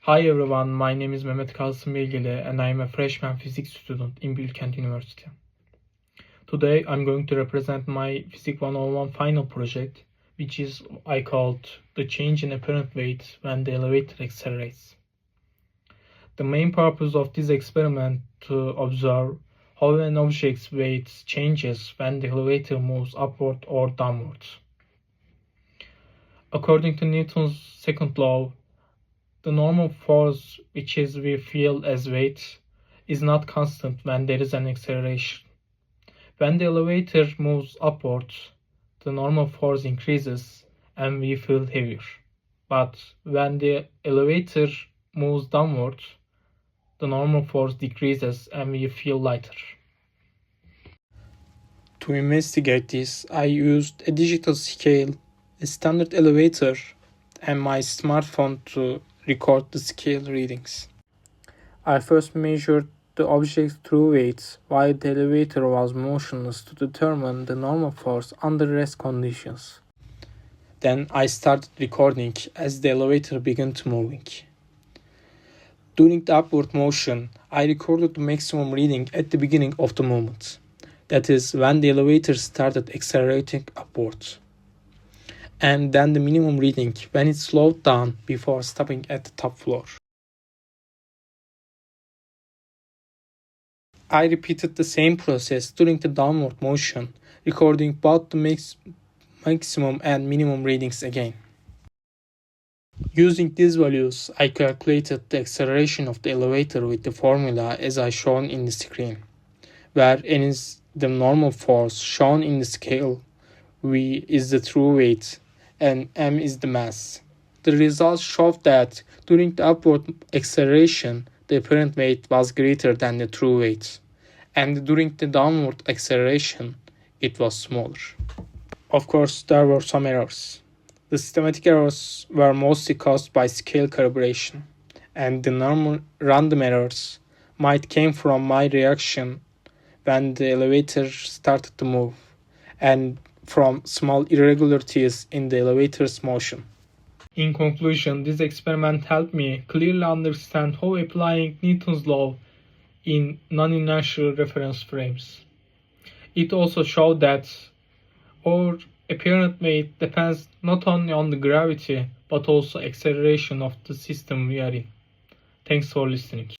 Hi everyone, my name is Mehmet bilgili and I am a freshman physics student in Bilkent University. Today I'm going to represent my Physics 101 final project, which is I called the change in apparent weight when the elevator accelerates. The main purpose of this experiment to observe how an object's weight changes when the elevator moves upward or downward. According to Newton's second law, the normal force which we feel as weight is not constant when there is an acceleration. When the elevator moves upwards, the normal force increases and we feel heavier. But when the elevator moves downwards, the normal force decreases and we feel lighter. To investigate this, I used a digital scale, a standard elevator, and my smartphone to record the scale readings. I first measured the object's true weight while the elevator was motionless to determine the normal force under rest conditions. Then I started recording as the elevator began to moving. During the upward motion, I recorded the maximum reading at the beginning of the movement. That is, when the elevator started accelerating upwards. And then the minimum reading when it slowed down before stopping at the top floor. I repeated the same process during the downward motion, recording both the maximum and minimum readings again. Using these values, I calculated the acceleration of the elevator with the formula as I shown in the screen, where N is the normal force shown in the scale, V is the true weight, and m is the mass. The results showed that during the upward acceleration, the apparent weight was greater than the true weight, and during the downward acceleration, it was smaller. Of course, there were some errors. The systematic errors were mostly caused by scale calibration, and the normal random errors might came from my reaction when the elevator started to move, and from small irregularities in the elevator's motion. In conclusion, this experiment helped me clearly understand how applying Newton's law in non-inertial reference frames. It also showed that our apparent weight depends not only on the gravity but also acceleration of the system we are in. Thanks for listening.